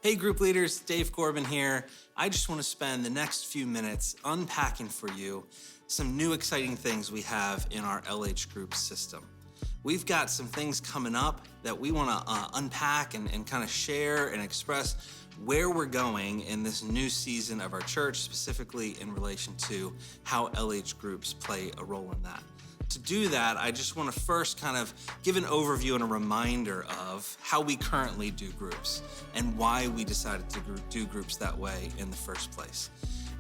Hey group leaders, Dave Corbin here. I just want to spend the next few minutes unpacking for you some new exciting things we have in our LH Group system. We've got some things coming up that we want to unpack and kind of share and express where we're going in this new season of our church, specifically in relation to how LH Groups play a role in that. To do that, I just want to first kind of give an overview and a reminder of how we currently do groups and why we decided to do groups that way in the first place.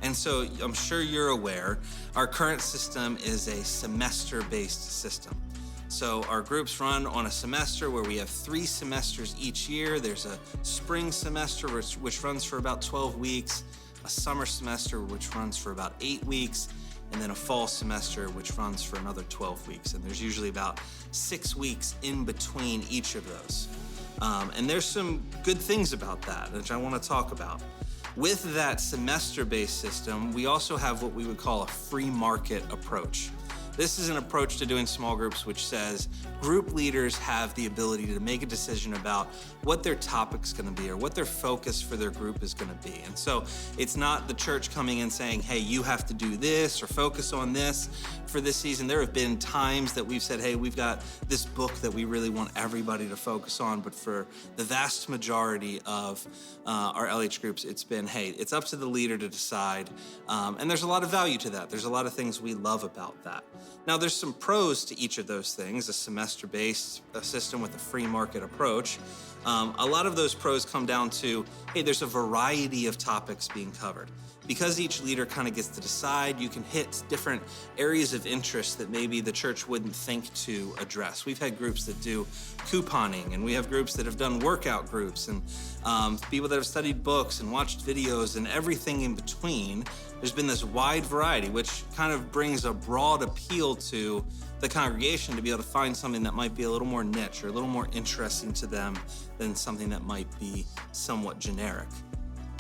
And so I'm sure you're aware, our current system is a semester-based system. So our groups run on a semester where we have 3 semesters each year. There's a spring semester which runs for about 12 weeks, a summer semester which runs for about 8 weeks, and then a fall semester which runs for another 12 weeks. And there's usually about 6 weeks in between each of those. And there's some good things about that, which I want to talk about. With that semester-based system, we also have what we would call a free market approach. This is an approach to doing small groups which says group leaders have the ability to make a decision about what their topic's going to be or what their focus for their group is going to be. And so it's not the church coming in saying, hey, you have to do this or focus on this for this season. There have been times that we've said, hey, we've got this book that we really want everybody to focus on. But for the vast majority of our LH groups, it's been, hey, it's up to the leader to decide. And there's a lot of value to that. There's a lot of things we love about that. Now, there's some pros to each of those things, a semester-based system with a free market approach. A lot of those pros come down to, hey, there's a variety of topics being covered. Because each leader kind of gets to decide, you can hit different areas of interest that maybe the church wouldn't think to address. We've had groups that do couponing, and we have groups that have done workout groups, and people that have studied books and watched videos and everything in between. There's been this wide variety, which kind of brings a broad appeal to the congregation to be able to find something that might be a little more niche or a little more interesting to them than something that might be somewhat generic.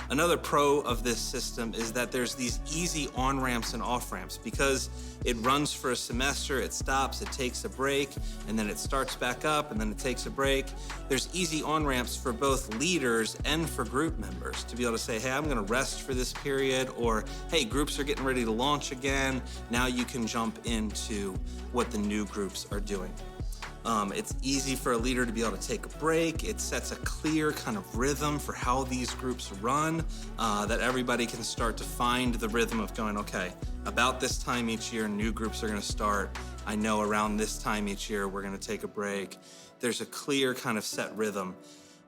Another pro of this system is that there's these easy on-ramps and off-ramps. Because it runs for a semester, it stops, it takes a break, and then it starts back up, and then it takes a break. There's easy on-ramps for both leaders and for group members to be able to say, hey, I'm gonna rest for this period, or hey, groups are getting ready to launch again. Now you can jump into what the new groups are doing. It's easy for a leader to be able to take a break. It sets a clear kind of rhythm for how these groups run, that everybody can start to find the rhythm of going, okay, about this time each year, new groups are gonna start. I know around this time each year, we're gonna take a break. There's a clear kind of set rhythm.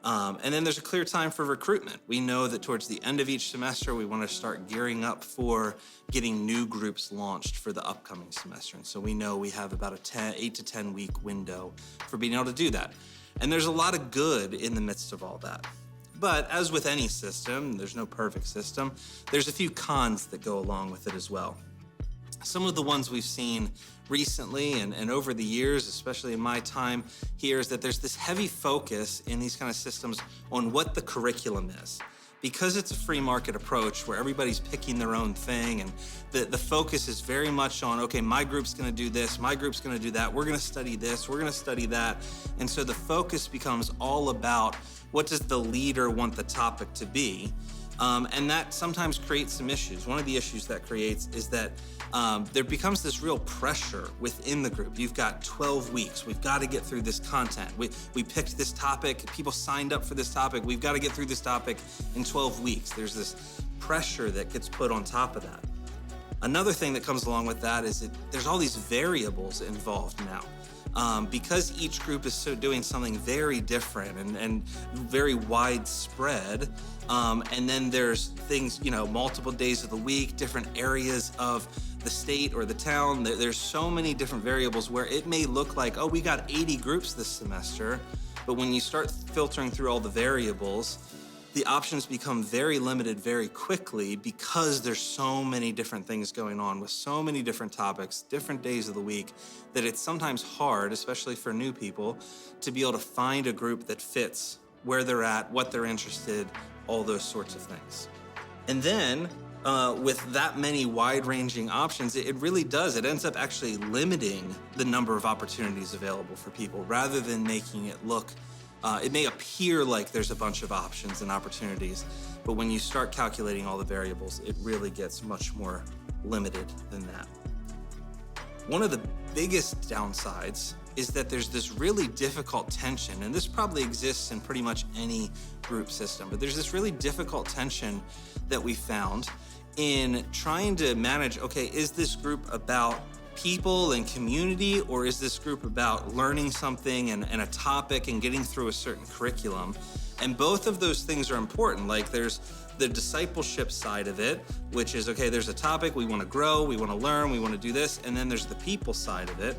And then there's a clear time for recruitment. We know that towards the end of each semester, we want to start gearing up for getting new groups launched for the upcoming semester. And so we know we have about a 8 to 10 week window for being able to do that. And there's a lot of good in the midst of all that. But as with any system, there's no perfect system, there's a few cons that go along with it as well. Some of the ones we've seen recently and over the years, especially in my time here, is that there's this heavy focus in these kind of systems on what the curriculum is. Because it's a free market approach where everybody's picking their own thing, and the focus is very much on, okay, my group's gonna do this, my group's gonna do that, we're gonna study this, we're gonna study that. And so the focus becomes all about what does the leader want the topic to be. And that sometimes creates some issues. One of the issues that creates is that there becomes this real pressure within the group. You've got 12 weeks. We've got to get through this content. We picked this topic. People signed up for this topic. We've got to get through this topic in 12 weeks. There's this pressure that gets put on top of that. Another thing that comes along with that is there's all these variables involved now. Because each group is doing something very different and very widespread, and then there's things, multiple days of the week, different areas of the state or the town. There's so many different variables where it may look like, oh, we got 80 groups this semester, but when you start filtering through all the variables, the options become very limited very quickly because there's so many different things going on with so many different topics, different days of the week, that it's sometimes hard, especially for new people, to be able to find a group that fits where they're at, what they're interested, all those sorts of things. And then with that many wide-ranging options, it really does. It ends up actually limiting the number of opportunities available for people rather than making it look It may appear like there's a bunch of options and opportunities, but when you start calculating all the variables, it really gets much more limited than that. One of the biggest downsides is that there's this really difficult tension, and this probably exists in pretty much any group system, but there's this really difficult tension that we found in trying to manage, okay, is this group about people and community, or is this group about learning something and a topic and getting through a certain curriculum? And both of those things are important. Like there's the discipleship side of it, which is, okay, there's a topic, we want to grow, we want to learn, we want to do this. And then there's the people side of it.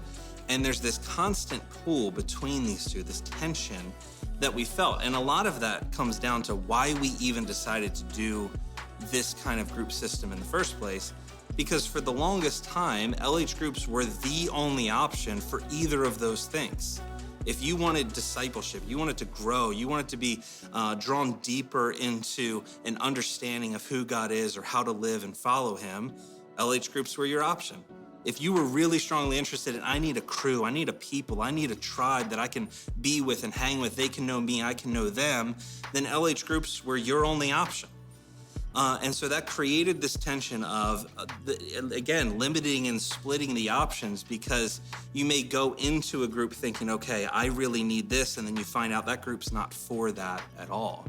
And there's this constant pull between these two, this tension that we felt. And a lot of that comes down to why we even decided to do this kind of group system in the first place. Because for the longest time, LH groups were the only option for either of those things. If you wanted discipleship, you wanted to grow, you wanted to be drawn deeper into an understanding of who God is or how to live and follow him, LH groups were your option. If you were really strongly interested in, I need a crew, I need a people, I need a tribe that I can be with and hang with, they can know me, I can know them, then LH groups were your only option. And so that created this tension of, again, limiting and splitting the options, because you may go into a group thinking, okay, I really need this, and then you find out that group's not for that at all.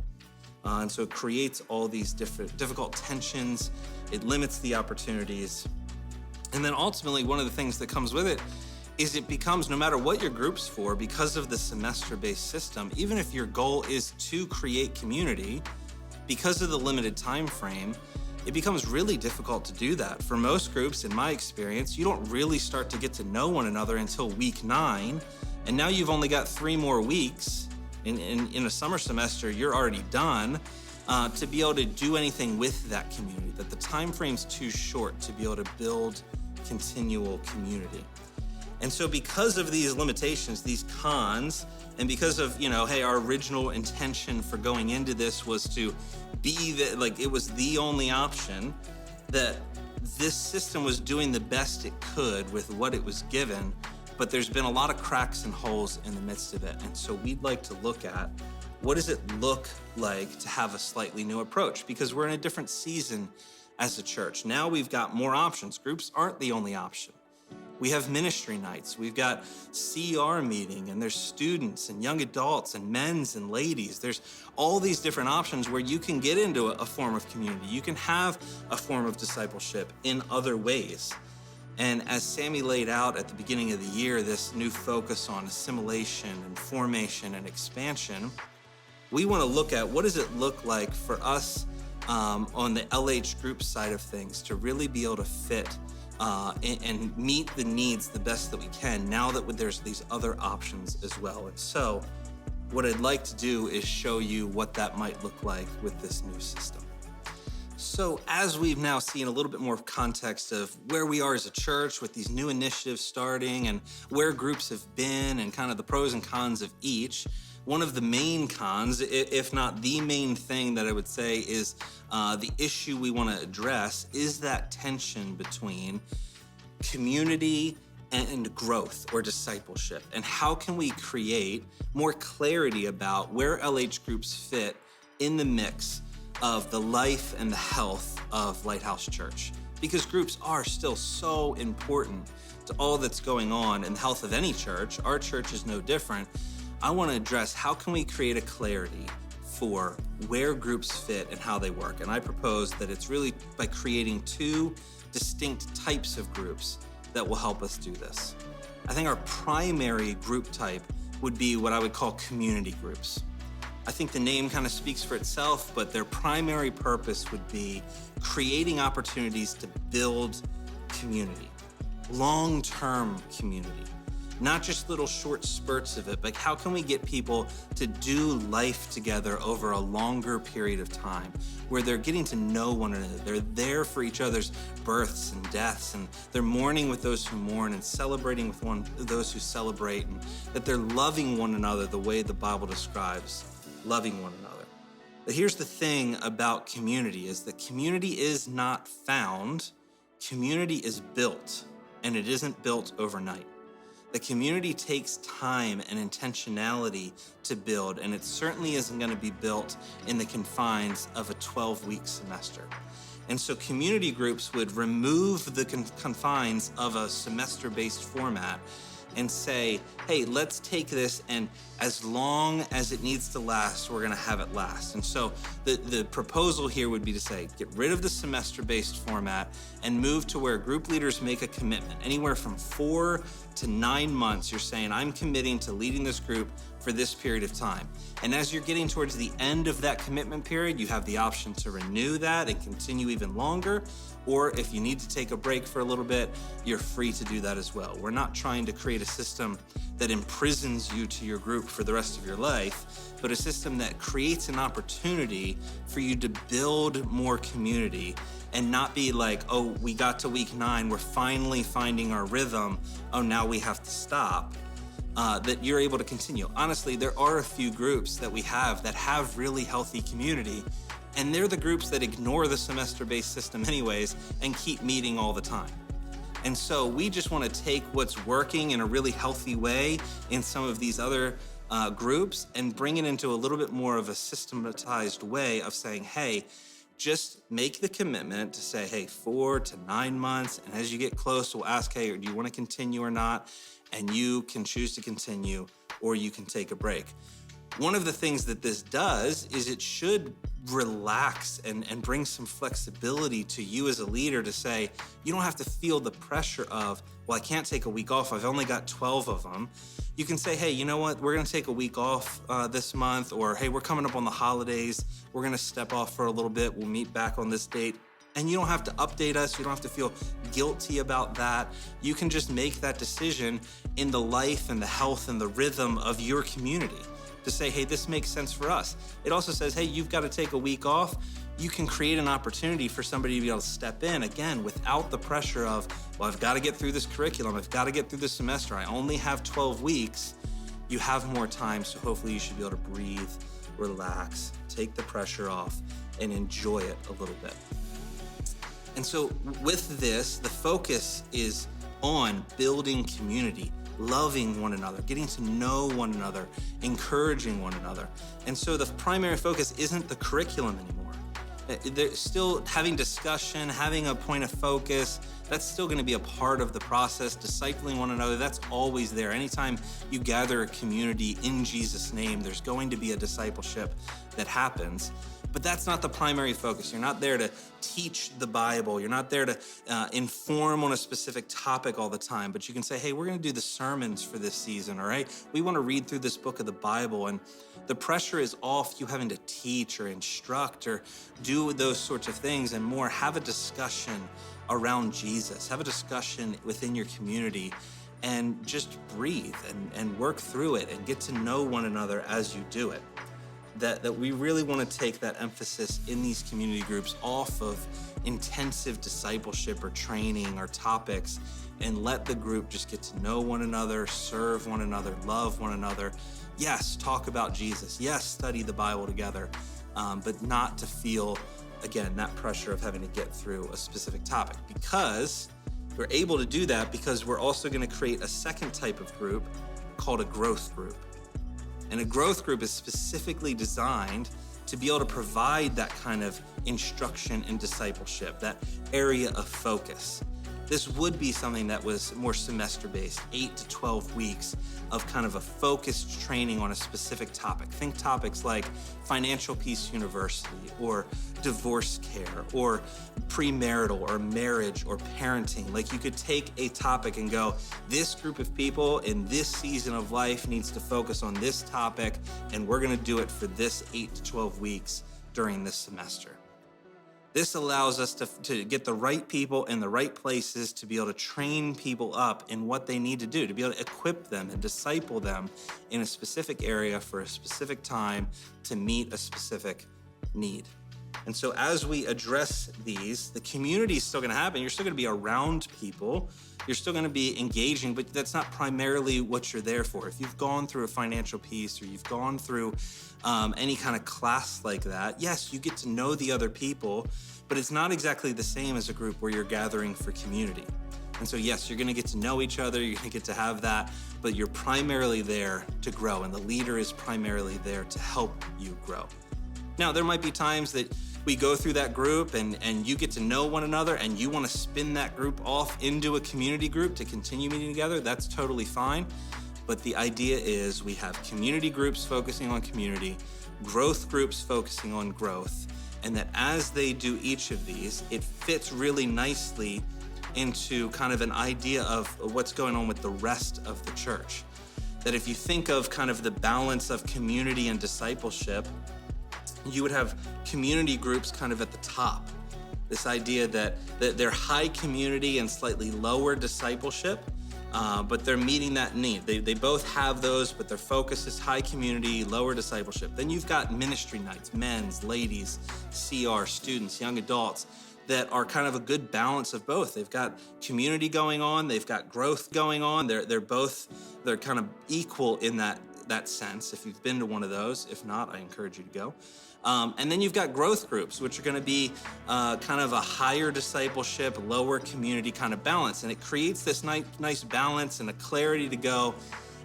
And so it creates all these difficult tensions, it limits the opportunities. And then ultimately, one of the things that comes with it is it becomes, no matter what your group's for, because of the semester-based system, even if your goal is to create community, because of the limited time frame, it becomes really difficult to do that. For most groups, in my experience, you don't really start to get to know one another until week 9. And now you've only got 3 more weeks in a summer semester, you're already done to be able to do anything with that community, that the time frame's too short to be able to build continual community. And so because of these limitations, these cons, and because of, hey, our original intention for going into this was to be it was the only option, that this system was doing the best it could with what it was given, but there's been a lot of cracks and holes in the midst of it. And so we'd like to look at, what does it look like to have a slightly new approach? Because we're in a different season as a church. Now we've got more options. Groups aren't the only option. We have ministry nights, we've got CR meeting, and there's students and young adults and men's and ladies. There's all these different options where you can get into a form of community. You can have a form of discipleship in other ways. And as Sammy laid out at the beginning of the year, this new focus on assimilation and formation and expansion, we want to look at, what does it look like for us on the LH group side of things to really be able to fit and meet the needs the best that we can, now that there's these other options as well. And so what I'd like to do is show you what that might look like with this new system. So as we've now seen a little bit more context of where we are as a church with these new initiatives starting and where groups have been and kind of the pros and cons of each, one of the main cons, if not the main thing that I would say is the issue we want to address, is that tension between community and growth or discipleship. And how can we create more clarity about where LH groups fit in the mix of the life and the health of Lighthouse Church? Because groups are still so important to all that's going on in the health of any church. Our church is no different. I want to address, how can we create a clarity for where groups fit and how they work? And I propose that it's really by creating 2 distinct types of groups that will help us do this. I think our primary group type would be what I would call community groups. I think the name kind of speaks for itself, but their primary purpose would be creating opportunities to build community, long-term community. Not just little short spurts of it, but how can we get people to do life together over a longer period of time, where they're getting to know one another, they're there for each other's births and deaths, and they're mourning with those who mourn and celebrating with those who celebrate, and that they're loving one another the way the Bible describes loving one another. But here's the thing about community, is that community is not found, community is built, and it isn't built overnight. The community takes time and intentionality to build, and it certainly isn't going to be built in the confines of a 12-week semester. And so community groups would remove the confines of a semester-based format and say, hey, let's take this, and as long as it needs to last, we're gonna have it last. And so the proposal here would be to say, get rid of the semester-based format and move to where group leaders make a commitment. Anywhere from 4 to 9 months, you're saying, I'm committing to leading this group for this period of time. And as you're getting towards the end of that commitment period, you have the option to renew that and continue even longer. Or if you need to take a break for a little bit, you're free to do that as well. We're not trying to create a system that imprisons you to your group for the rest of your life, but a system that creates an opportunity for you to build more community and not be like, oh, we got to week 9, we're finally finding our rhythm, oh, now we have to stop. That you're able to continue. Honestly, there are a few groups that we have that have really healthy community, and they're the groups that ignore the semester-based system anyways and keep meeting all the time. And so we just want to take what's working in a really healthy way in some of these other groups and bring it into a little bit more of a systematized way of saying, hey, just make the commitment to say, hey, 4 to 9 months. And as you get close, we'll ask, hey, do you want to continue or not? And you can choose to continue or you can take a break. One of the things that this does is it should relax and bring some flexibility to you as a leader to say, you don't have to feel the pressure of, well, I can't take a week off. I've only got 12 of them. You can say, hey, you know what? We're going to take a week off this month, or hey, we're coming up on the holidays. We're going to step off for a little bit. We'll meet back on this date. And you don't have to update us. You don't have to feel guilty about that. You can just make that decision in the life and the health and the rhythm of your community to say, hey, this makes sense for us. It also says, hey, you've got to take a week off. You can create an opportunity for somebody to be able to step in, again, without the pressure of, well, I've got to get through this curriculum. I've got to get through this semester. I only have 12 weeks. You have more time, so hopefully you should be able to breathe, relax, take the pressure off, and enjoy it a little bit. And so with this, the focus is on building community, loving one another, getting to know one another, encouraging one another. And so the primary focus isn't the curriculum anymore. They're still having discussion, having a point of focus. That's still going to be a part of the process. Discipling one another, that's always there. Anytime you gather a community in Jesus' name, there's going to be a discipleship that happens. But that's not the primary focus. You're not there to teach the Bible. You're not there to inform on a specific topic all the time. But you can say, hey, we're going to do the sermons for this season, all right? We want to read through this book of the Bible. And the pressure is off you having to teach or instruct or do those sorts of things, and more have a discussion around Jesus. Have a discussion within your community and just breathe and work through it and get to know one another as you do it. That we really want to take that emphasis in these community groups off of intensive discipleship or training or topics, and let the group just get to know one another, serve one another, love one another. Yes, talk about Jesus. Yes, study the Bible together, but not to feel, again, that pressure of having to get through a specific topic, because we're able to do that because we're also going to create a second type of group called a growth group. And a growth group is specifically designed to be able to provide that kind of instruction and discipleship, that area of focus. This would be something that was more semester-based, 8 to 12 weeks of kind of a focused training on a specific topic. Think topics like Financial Peace University, or divorce care, or premarital, or marriage, or parenting. Like, you could take a topic and go, this group of people in this season of life needs to focus on this topic, and we're gonna do it for this 8 to 12 weeks during this semester. This allows us to get the right people in the right places, to be able to train people up in what they need to do, to be able to equip them and disciple them in a specific area for a specific time to meet a specific need. And so as we address these, the community is still going to happen. You're still going to be around people. You're still going to be engaging, but that's not primarily what you're there for. If you've gone through a financial piece, or you've gone through any kind of class like that, yes, you get to know the other people, but it's not exactly the same as a group where you're gathering for community. And so yes, you're gonna get to know each other, you're gonna get to have that, but you're primarily there to grow, and the leader is primarily there to help you grow. Now, there might be times that we go through that group and you get to know one another and you want to spin that group off into a community group to continue meeting together. That's totally fine. But the idea is we have community groups focusing on community, growth groups focusing on growth, and that as they do each of these, it fits really nicely into kind of an idea of what's going on with the rest of the church. That if you think of kind of the balance of community and discipleship, you would have community groups kind of at the top. This idea that they're high community and slightly lower discipleship, but they're meeting that need. They both have those, but their focus is high community, lower discipleship. Then you've got ministry nights, men's, ladies, CR, students, young adults, that are kind of a good balance of both. They've got community going on, they've got growth going on. They're kind of equal in that sense. If you've been to one of those, if not, I encourage you to go. And then you've got growth groups, which are going to be kind of a higher discipleship, lower community kind of balance. And it creates this nice balance and a clarity to go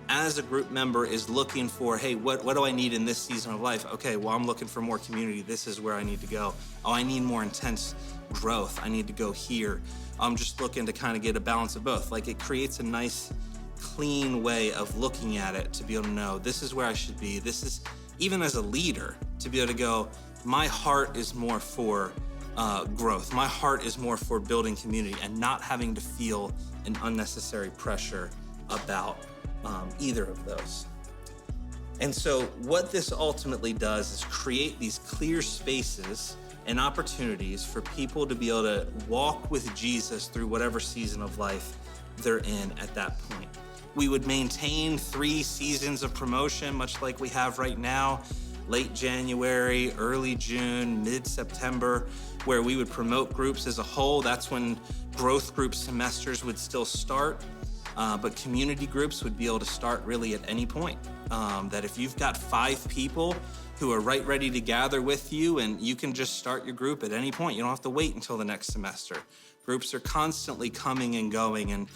as a group member is looking for, hey, what do I need in this season of life? Okay, well, I'm looking for more community. This is where I need to go. Oh, I need more intense growth. I need to go here. I'm just looking to kind of get a balance of both. Like, it creates a nice, clean way of looking at it to be able to know this is where I should be. This is, even as a leader, to be able to go, my heart is more for growth. My heart is more for building community and not having to feel an unnecessary pressure about either of those. And so what this ultimately does is create these clear spaces and opportunities for people to be able to walk with Jesus through whatever season of life they're in at that point. We would maintain 3 seasons of promotion, much like we have right now, late January, early June, mid-September, where we would promote groups as a whole. That's when growth group semesters would still start, but community groups would be able to start really at any point. That if you've got 5 people who are right ready to gather with you, and you can just start your group at any point. You don't have to wait until the next semester. Groups are constantly coming and going and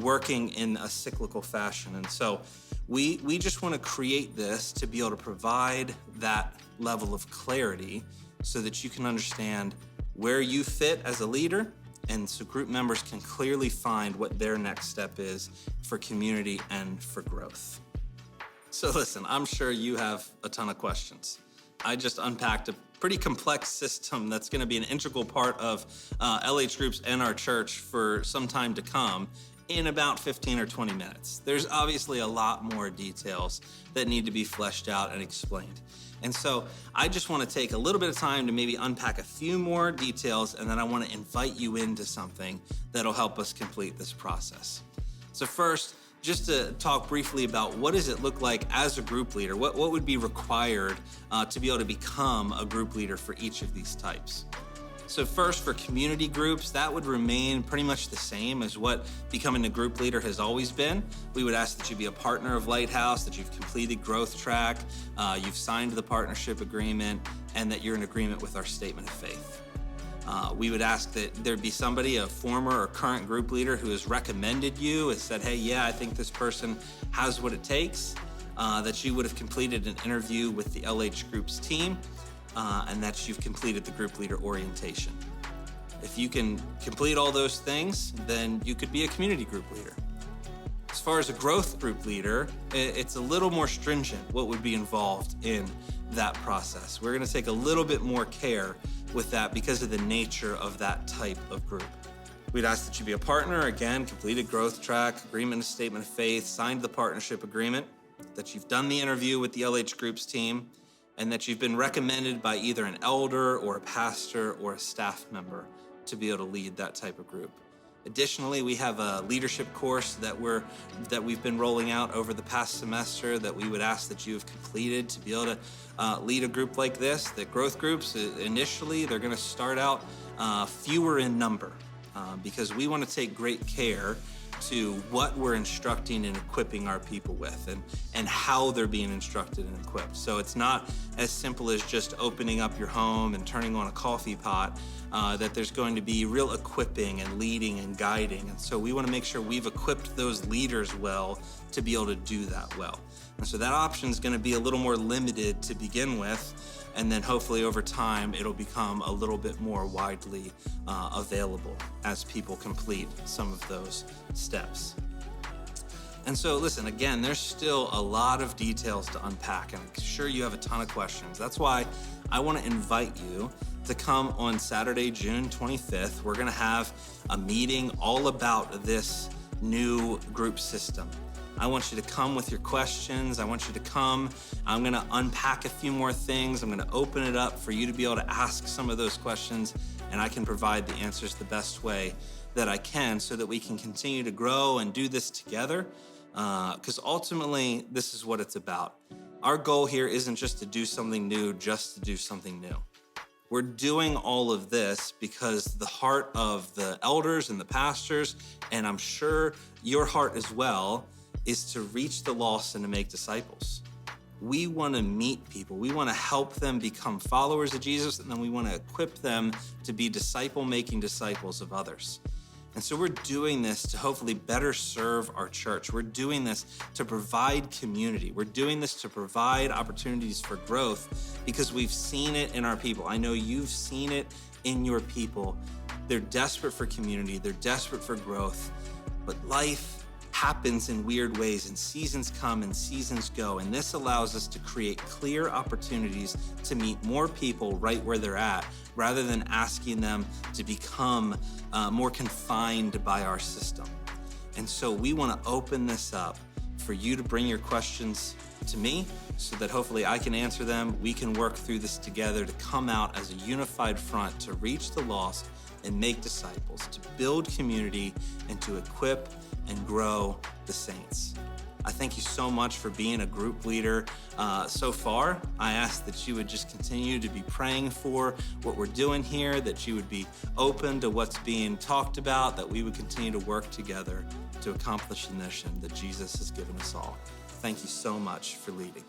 working in a cyclical fashion. And so we just want to create this to be able to provide that level of clarity so that you can understand where you fit as a leader, and so group members can clearly find what their next step is for community and for growth. So listen, I'm sure you have a ton of questions. I just unpacked a pretty complex system that's going to be an integral part of LH Groups and our church for some time to come in about 15 or 20 minutes. There's obviously a lot more details that need to be fleshed out and explained. And so I just want to take a little bit of time to maybe unpack a few more details, and then I want to invite you into something that'll help us complete this process. So first, just to talk briefly about what does it look like as a group leader? What would be required to be able to become a group leader for each of these types? So first, for community groups, that would remain pretty much the same as what becoming a group leader has always been. We would ask that you be a partner of Lighthouse, that you've completed Growth Track, you've signed the partnership agreement, and that you're in agreement with our statement of faith. We would ask that there be somebody, a former or current group leader, who has recommended you, has said, hey, yeah, I think this person has what it takes, that you would have completed an interview with the LH Groups team, and that you've completed the group leader orientation. If you can complete all those things, then you could be a community group leader. As far as a growth group leader, it's a little more stringent what would be involved in that process. We're going to take a little bit more care with that because of the nature of that type of group. We'd ask that you be a partner, again, completed Growth Track, agreement, statement of faith, signed the partnership agreement, that you've done the interview with the LH Groups team, and that you've been recommended by either an elder or a pastor or a staff member to be able to lead that type of group. Additionally, we have a leadership course that we've been rolling out over the past semester that we would ask that you have completed to be able to lead a group like this. That growth groups, initially, they're going to start out fewer in number because we want to take great care to what we're instructing and equipping our people with, and how they're being instructed and equipped. So it's not as simple as just opening up your home and turning on a coffee pot, that there's going to be real equipping and leading and guiding. And so we want to make sure we've equipped those leaders well to be able to do that well. And so that option is going to be a little more limited to begin with. And then hopefully over time, it'll become a little bit more widely available as people complete some of those steps. And so listen, again, there's still a lot of details to unpack, and I'm sure you have a ton of questions. That's why I want to invite you to come on Saturday, June 25th. We're going to have a meeting all about this new group system. I want you to come with your questions. I want you to come. I'm going to unpack a few more things. I'm going to open it up for you to be able to ask some of those questions, and I can provide the answers the best way that I can so that we can continue to grow and do this together. Because ultimately, this is what it's about. Our goal here isn't just to do something new, just to do something new. We're doing all of this because the heart of the elders and the pastors, and I'm sure your heart as well, is to reach the lost and to make disciples. We want to meet people. We want to help them become followers of Jesus, and then we want to equip them to be disciple-making disciples of others. And so we're doing this to hopefully better serve our church. We're doing this to provide community. We're doing this to provide opportunities for growth because we've seen it in our people. I know you've seen it in your people. They're desperate for community. They're desperate for growth. But life happens in weird ways, and seasons come and seasons go. And this allows us to create clear opportunities to meet more people right where they're at, rather than asking them to become more confined by our system. And so we want to open this up for you to bring your questions to me so that hopefully I can answer them. We can work through this together to come out as a unified front to reach the lost and make disciples, to build community, and to equip and grow the saints. I thank you so much for being a group leader so far. I ask that you would just continue to be praying for what we're doing here, that you would be open to what's being talked about, that we would continue to work together to accomplish the mission that Jesus has given us all. Thank you so much for leading.